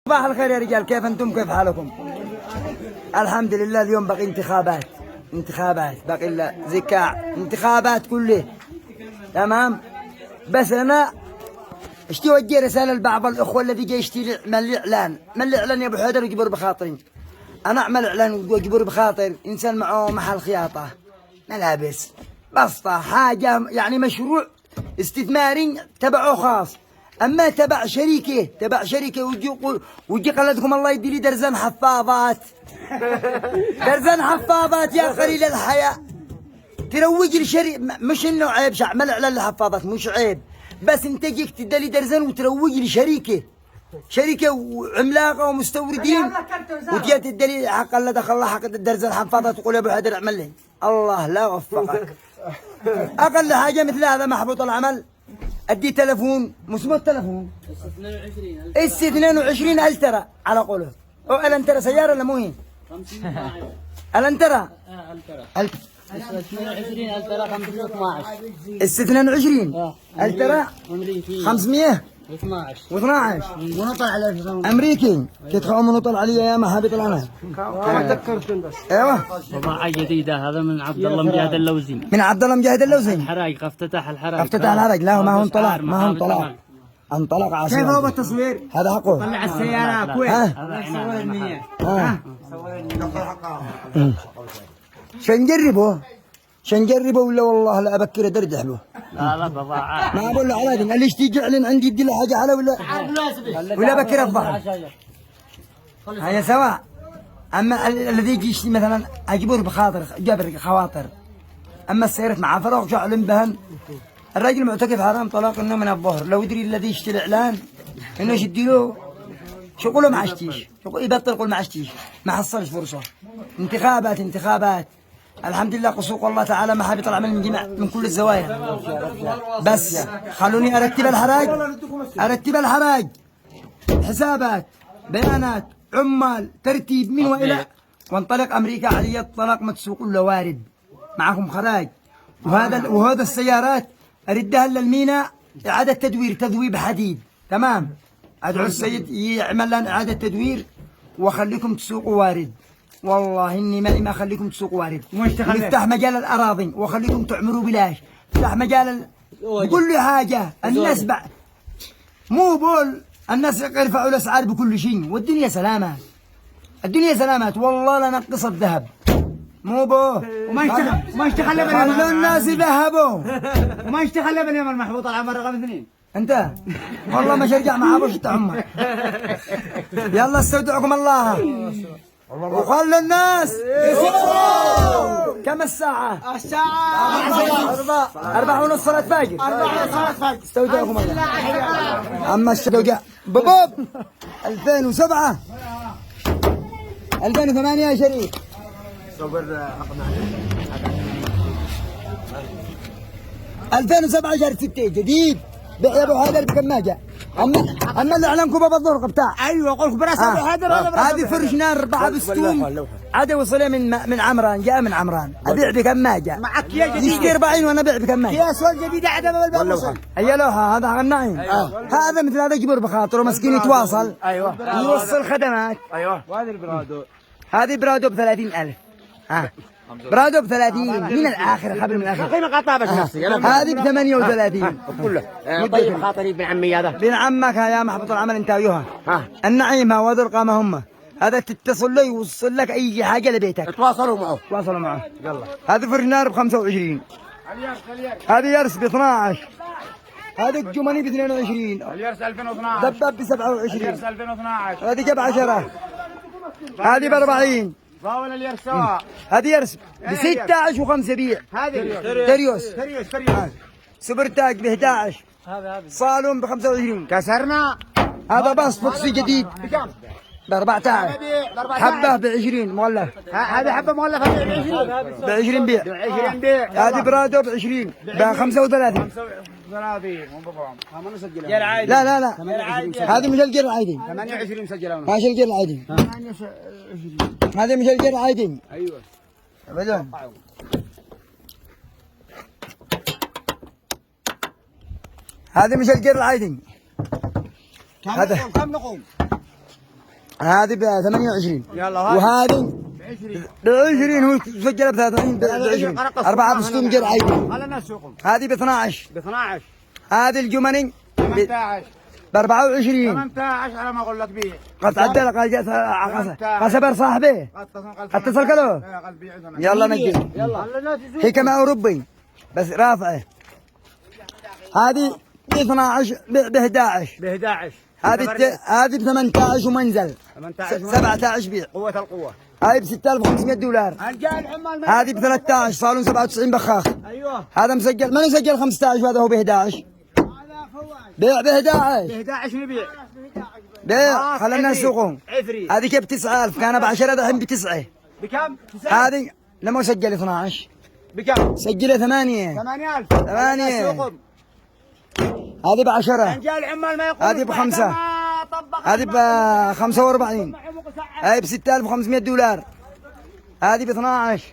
صباح الخير يا رجال، كيف انتم؟ كيف حالكم؟ الحمد لله. اليوم باقي انتخابات باقي الا زكاع انتخابات كله تمام. بس انا اشتي اوجه رساله لبعض الاخوه الذي جاي يشتي من الاعلان يا ابو حيدر وجبر بخاطري. انا اعمل اعلان وجبر بخاطر انسان معه محل خياطه، ملابس، بسطه، حاجه يعني مشروع استثماري تبعه خاص. اما تبع شركه ويجي قال الله يدي لي درزان حفاضات درزان حفاضات يا قليل الحياء. تروج لي مش انه عيب اعمل اعلان للحفاضات، مش عيب، بس انت جيك تدلي درزان وتروج لي شركه وعملاقه ومستوردين، وتجي تدلي حق الله دخل الله حق الدرزان حفاضات وتقول يا ابو حيدر اعمل لي. الله لا وفقك. اقل حاجه مثل هذا محبوط العمل. ادي تلفون، مسمو التلفون اس 22 الترا على قوله. او الانترا سياره ولا مو هي؟ 50 الانترا 22 الترا 512 اس 22 الترا 500 و12 ونطلع على امريكي تتخوم ونطلع عليه يا ما حابط العمل. ما تذكرت بس. ايوه بضاعة جديدة. هذا من عبد الله مجاهد اللوزي. من عبد الله مجاهد اللوزي. الحرايق افتتح الحرايق. لا ما هو انطلق عاصم. كيف هو بالتصوير؟ هذا حقه. طلع السيارة كويس. صور النية. شنجربه ولا والله لا ابكر دردح به. لا بضاعة. ما اقول له عادي اللي يشتي يعلن عندي يدي له حاجه على ولا بكر الظهر. هيا سواء. اما الذي يجي يشتي مثلا اجبر بخاطر جبر خواطر. اما السيارة مع فراغ شعل بهن الراجل معتكف حرام طلاق انه من الظهر. لو يدري الذي يشتي الاعلان انه يشدي له شغله ما عشتيش، يبطل يقول ما عشتيش، ما حصلش فرصه. انتخابات الحمد لله قصوق الله تعالى ما حابط العمل من كل الزوايا. بس خلوني ارتب الحراج حسابات، بيانات، عمال، ترتيب من والى، وانطلق امريكا علي الطلاق متسوق له وارد معكم خراج. وهذا السيارات اردها للميناء اعاده تذويب حديد تمام. ادعو السيد يعمل لنا اعاده تدوير واخليكم تسوقوا وارد. والله اني ما اخليكم تسوقوا وارد. نفتح مجال الاراضي واخليكم تعمروا بلاش. نفتح مجال بكل حاجه. الناس مو بول الناس يرفعوا الاسعار بكل شيء، والدنيا سلامات والله لا نقص الذهب. مو بو وما يشتغل لبن. خلوا الناس يذهبوا وما يشتغل لبن يوم المحبوط العمر رقم 2. انت والله ما شرجع مع ابو شتى عمر. يلا استودعكم الله وخلوا الناس يسمعوا. كم الساعة؟ 4:30 صلاة فجر. استودعكم الله. أما الشجاع بوب 2007 2008 يا شريك. 2007 شهر 6 جديد. بيع يا ابو حيدر بكم ما جاء. اما اللي اعلن كوبا بالظرق بتاع. ايوه قلت براس ابو حيدر ولا براس؟ هذه فرشنا 4 بستون عاد وصل من عمران. جاء من عمران. ابيع بكم ما جاء. معك يا جديد يشتري 40 وانا ابيع بكم ما جاء. يا سؤال جديد عدم بالباب وصل. هي لوحه هذا النعيم. هذا مثل هذا يجبر بخاطره مسكين يتواصل. ايوه يوصل خدمات. ايوه. وهذه البرادو. هذه برادو ب 30,000. برادو ب 30 من الاخر خبر من الاخر. قيمة قطابة نفسي. هذه ب 38 كله. طيب خاطري ابن عمي هذا. بن عمك يا محبط العمل انت وياها. النعيم وذو القامة هم. هذا تتصل له يوصل لك اي حاجه لبيتك. تواصلوا معه. يلا. هذه فرنار ب 25. هذه يرس ب 12. هذا الجمني ب 22. اليرس 2012. دباب ب 27. اليرس 2012. هذه جاب 10. هذه ب 40. فاول اليرس سواء. هذه يرس ب 16 و5 بيع. هذه تريوس. سوبرتاج ب 11. صالون ب 25. كسرنا. هذا باص فوكسي جديد بكم؟ ب 14. حبه ب 20 مغلف. هذه حبه مغلفه ب 20 بيع. هذه برادو ب 20 ب 35. لا هذه مش الجير العادي. 28 مسجله هنا. ماشي الجير العادي. هذه مش الجير العادي. ايوه ابدا. هذه مش الجير العادي. هذا كم نقوم؟ هذه ب 28. يلا هاي وهذه ب 20. ب 20 هو سجل ب 30 ب 20. 4 فستون جر عيدي. على الناس سوقهم هذه ب 12. ب 12. هذه الجمني 18. ب 24. 18 على ما اقول لك بيه. قد تعدل قال جاء قسبر صاحبه اتصل كله. يلا نجي. يلا على الناس يسوقوا. هي كما اوروبي بس رافعه. هذه ب 12 ب 11. ب 11. هذه ب 18 ومنزل 18 17 بيع. قوة القوة. هاي ب 6500 دولار. رجال العمال هذه ب 13 صالون 97 بخاخ. ايوه هذا مسجل من مسجل 15 وهذا هو ب 11. بيع ب 11. ب 11 نبيع. بيع خلينا نسوقهم. عفري. هذه كيف ب 9000 كان ب 10 الحين ب 9. بكم؟ هذه لما سجل 12 بكم؟ سجل 8. 8000. 8. هذه ب 10. رجال العمال ما يقول. هذه ب5. هذه ب 45. هاي ب 6500 دولار. هذه ب 12.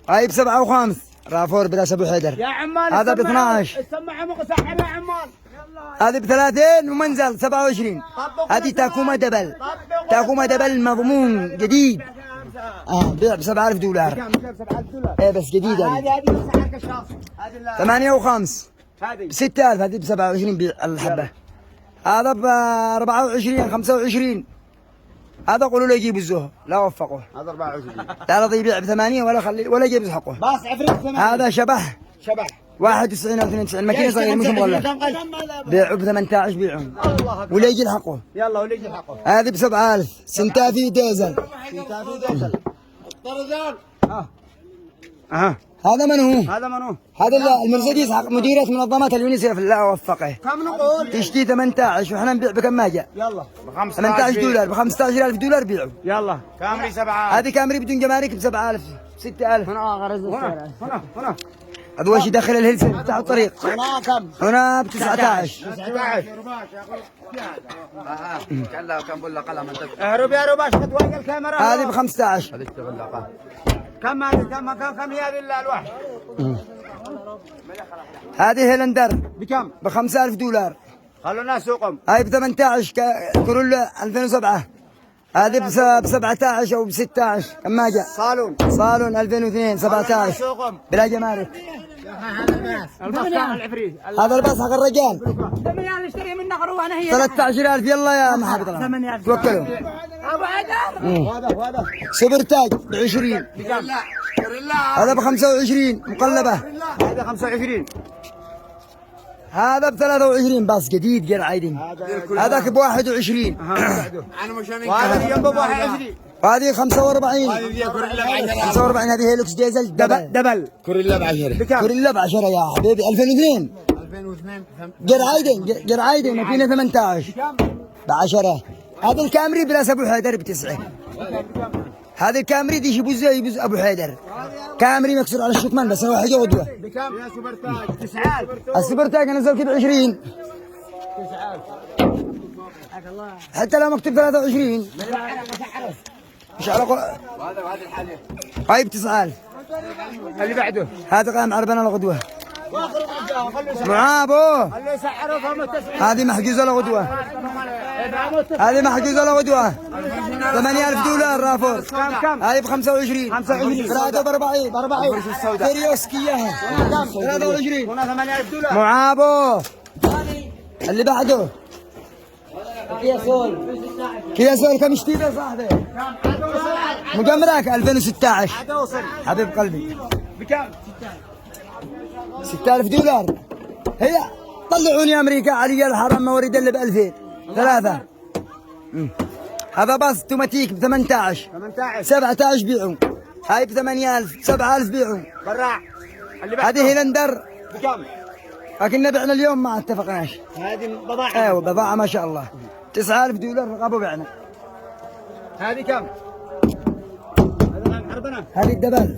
هاي ب 7 و5. رافور بلاش ابو حيدر. يا عمال هذا ب 12. السماعة مقصحة يا عمال. هذه ب 30 ومنزل 27. هذه تاكوما دبل. تاكوما دبل مضمون جديد. بيع ب 7000 دولار. كم؟ 7000 دولار. ايه بس جديدة هذه. هذه مساحة كشاف. هذه 8 و5. هذه ب 6000. هذه ب 27 بيع الحبة. هذا ب 24 25. هذا قولوا له يجيب الزهر لا وفقوه. هذا 24. لا رضي يبيع ب 8 ولا خلي ولا يجيب حقه. باص عفريت 8. هذا شبح شبح 91 او 92 ماكينه صغيره مش مغلق. بيعوا ب 18 بيعهم الله أكبر. ولا يجي حقه. يلا وليجي حقه. هذه ب 7000 سنتافي ديزل. سنتافي ديزل. الطرزان. اها هذا من هو؟ هذا منو؟ هذا المرسيدس حق مديرة منظمات اليونيسيف الله وفقه. كم نقول؟ تشتي 18 واحنا نبيع بكم ما جاء؟ يلا ب 18 دولار ب 15000 دولار بيعوا. يلا كامري 7. هذه كامري بدون جمارك ب 7000 6000. هنا غرز هنا هنا هذا وش يدخل الهلسة بتاع الطريق. هنا كم؟ هنا ب 19. 19. اهرب يا رباش تتوقع الكاميرا. هذه ب 15. كم هذه كم هي هذه الالواح؟ هذه هيلندر بكم؟ ب 5000 دولار. خلونا سوقهم. هاي ب 18 كورولا 2007. هذه ب 17 او ب 16 اما جاء. صالون 2002 17 سوقهم. بلا جمارك. البصاق العفريت. هذا الباص حق الرجال 8 نشتري منه روحنا هي. 13000 يلا يا محمد الله 8,000. توكلوا. ابو حيدر. وهذا سوبر تاج ب 20. بكم؟ هذا ب 25 مقلبه. هذا 25. هذا ب 23 باص جديد قرع عايدين. هذاك ب 21. وهذا جنبه ب 21. وهذه 45. 45 هذه هيلوكس ديزل دبل. كوريلا ب 10. بكم؟ كوريلا ب 10 يا حبيبي 2002. 2002 قرع عايدين ماكينه 18 ب 10. هذا الكامري بلا ابو حيدر ب 9. هذا الكامري دي يبوز ابو حيدر. كامري مكسور على الشكمان بس هو حاجه غدوه. بكم؟ يا سوبر تاج 9000. السوبر تاج نزل كده ب 20. حتى لو مكتوب 23 مش على وهذا الحالي. هاي ب 9000. اللي بعده. هذا قام عربنا الغدوه. معابو اللي سعره فهم التسعير. هذه محجوزه لغدوه. هذه محجوزه لغدوه 8000 دولار رافور. كم؟ هذه ب 25. 25. ثلاثة ب 40. كيريوسكي اياها 23. هنا 8000 دولار. معابو اللي بعده كيا سول كم اشتري يا صاحبي؟ مجمرك 2016 حبيب قلبي. بكم؟ 6000 دولار. هي طلعوني امريكا علي الحرم موارد اللي ب 2000 3. هذا باص اوتوماتيك ب 18 17 بيعوا. هاي ب 8000 7000 بيعوا. براع. اللي بعده. هذه هيلندر بكم؟ لكن بعنا اليوم ما اتفقناش. هذه بضاعة. ايوه بضاعة ما شاء الله 9000 دولار رقابه بعنا. هذه كم؟ هذا عرضنا. هذه الدبل.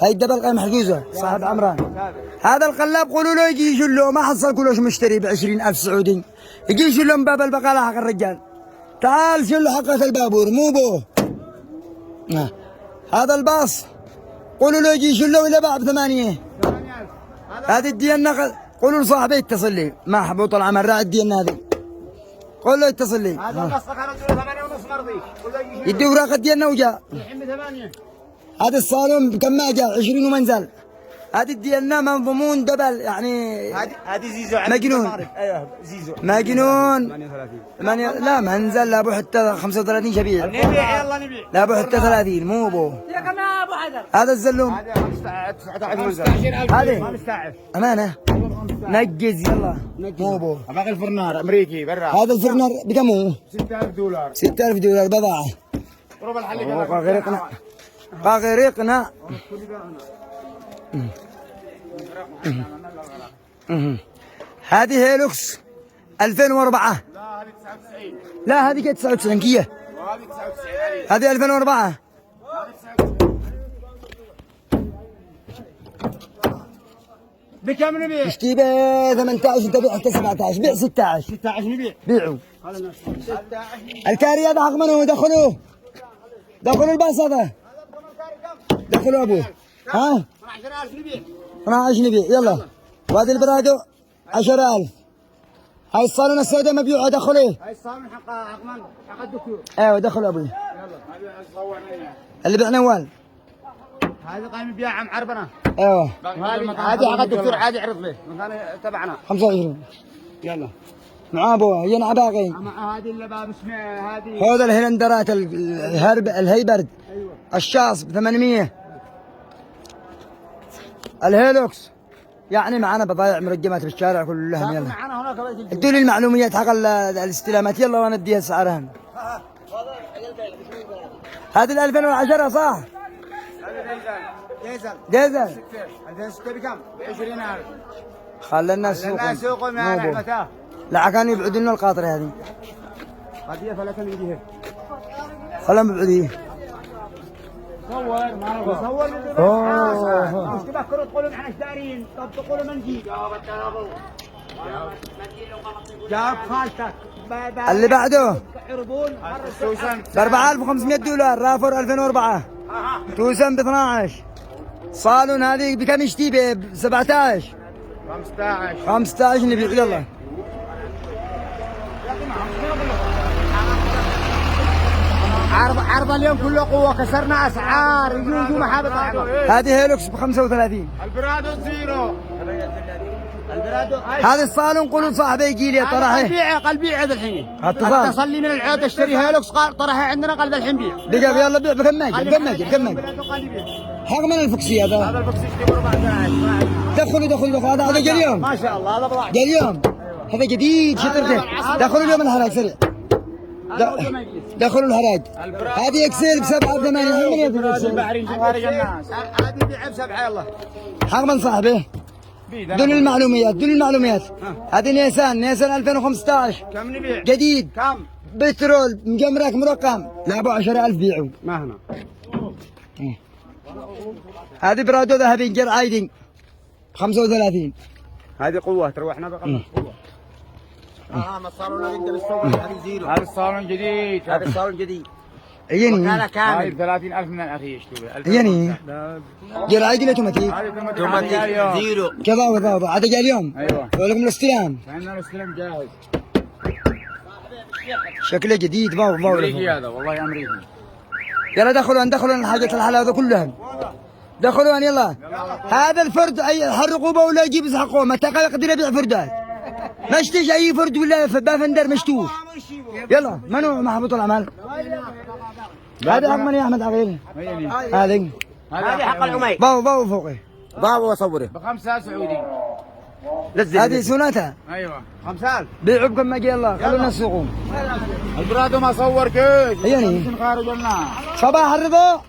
هاي الدبل قايم محجوزة صاحب عمران. هذا القلاب قولوا له يجي يجله ما حصل كلش مشتري ب 20000 سعودي. يجي يجله من باب البقالة حق الرجال. تعال شيل له حقة البابور مو بو. هذا الباص قولوا له يجي يجله إلى باع ب 8. هذه الديانة قولوا لصاحبي يتصل لي ما حبوط العمل راعي الديانة هذه. قول له يتصل لي. هذا قصدك انا 8.5 مرضي. يدي وراقه ديالنا وجا. الحين ب 8. هذا الصالون كم ما جاء 20 ومنزل. هذه ديالنا منظومون دبل يعني. هذه زيزو مجنون. ايوه زيزو مجنون. 38. لا منزل لا ابو حتى 35 شبيع. نبيع يلا نبيع. لا ابو حتى 30 مو ابو. يا كمان ابو حدر. هذا الزلوم. هذا 19 منزل. هذه 15. امانه. نجز يلا مو ابو. باقي الفرنار امريكي برا. هذا الفرنر بكم هو؟ $6000. 6000 دولار بضاعه. قرب الحل غرقنا غرقنا. هذه هيلوكس 2004. لا هذه 99. لا هذه كانت 99 كيا. وهذه 99. هذه 2004. بكم نبيع؟ اشتي ب 18 انت بيع حتى 17 بيع 16. 16 نبيع. بيعوا. الكاري هذا حق منو دخلوه. دخلوا الباص هذا. دخلوا ابوه. ها؟ 12000 نبيع. 12 نبيع يلا. وهذه البرادو 10000. هاي الصالون السوداء مبيوعه دخلوه. هاي الصالون حق من؟ حق الدكتور. ايوه دخلوا ابوي. يلا هذه صور مني. اللي بيع نوال. هذه قايم يبيعها معربنه. ايوه هذه حق الدكتور عادي عرض له مكان تبعنا. 25. يلا مع ابوه ينع باقي. هذه اللي باب اسمها هذه. خذ الهلندرات الهيبرد. ايوه الشاص ب 800. الهيلوكس يعني معنا بضايع مرجمات بالشارع كلها. يلا معنا هناك بيت ادوا لي المعلومات حق الاستلامات يلا وانا اديها سعرها. هذه 2010 صح؟ ديزل. ديزل 2006 بكم؟ ب 20000. خلى الناس الناس سوقهم يا مو بو. نعمته. لا كانوا يبعدوا لنا القاطرة هذه. قضية 3 من جهة. خلهم يبعدوا. صور ما نبغى. صور اوه مش تفكروا تقولوا احنا ايش دارين؟ طب تقولوا ما نجيب. جاب خالتك. اللي بعده عربون ب 4500 دولار رافور 2004. توسن ب 12. صالون هذه بكم يشتي ب 17. 15 نبيع يلا. عرض اليوم كله قوة كسرنا اسعار يجوزوا محابط. هذه هيلوكس ب 35. البرادو زيرو. البرادو هذا الصالون قولوا صاحبي يجي لي طرحه. قال بيع هذا الحين. اتصال. اتصل لي من العود اشتري هيلوكس قال طرحه عندنا قال الحين بيع. دقيقة يلا بيع بكم ماجي بكم ماجي بكم ماجي. حق من الفوكسي هذا. هذا البوكس يشتري ب 14. دخلوا هذا جا اليوم. ما شاء الله هذا بضاعة. جا اليوم. هذا جديد شطرته. دخلوا اليوم الحراج سريع. دخلوا الحراج. هذه اكسير ب 7 ب 8 من يدري البحرين خارج الناس. هذه بيع ب 7 يلا. حق من صاحبه. دون المعلومات. هذه نيسان 2015. كم نبيع؟ جديد. كم؟ بترول مجمرك مرقم. لا ابو 10000 بيعوا. ما هنا. هذه برادو ذهبي جر عايدين 35. هذه قوة تروح احنا بقى قوة. ما الصالون اللي انت بتصور هذه زيرو. هذا الصالون جديد. هذا الصالون جديد. يعني هذا كامل. 30000 من الاخي يشتري. يعني جر عايدين اوتوماتيك. اوتوماتيك زيرو. كذا وكذا هذا جاء اليوم. ايوه. ولكم الاستلام. عندنا الاستلام جاهز. شكله جديد باو امريكي هذا والله امريكي. يلا دخلوا الحاجات الحلاوه كلها. دخلوا يلا. هذا الفرد اي حرقوا به ولا يجيب يسحقوه ما يقدر يبيع فردات. ما اشتيش اي فرد ولا بافندر مشتوش. يلا منو محبوط العمل. هذا حق من يا احمد عقيل. هذه حق العمي. باو فوقي. باو صوره. ب5 سعودي. هذه سوناتا. ايوه 5000. بيعوا بكم ما جاء الله خلونا السوق. البرادو ما صور كيف؟ يعني خارج الناس. صباح الرضا.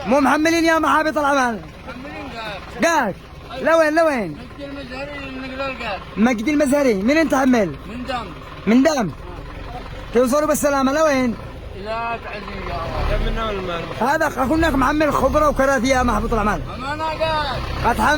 مو محملين يا محابط العمل. قاش لوين؟ مجد المزهري من انت حمل؟ من دم توصلوا بالسلامة لوين؟ لا تعزيز يا هذا اخوك محمل خضرة وكراتي يا محبوط العمل. انا قاعد.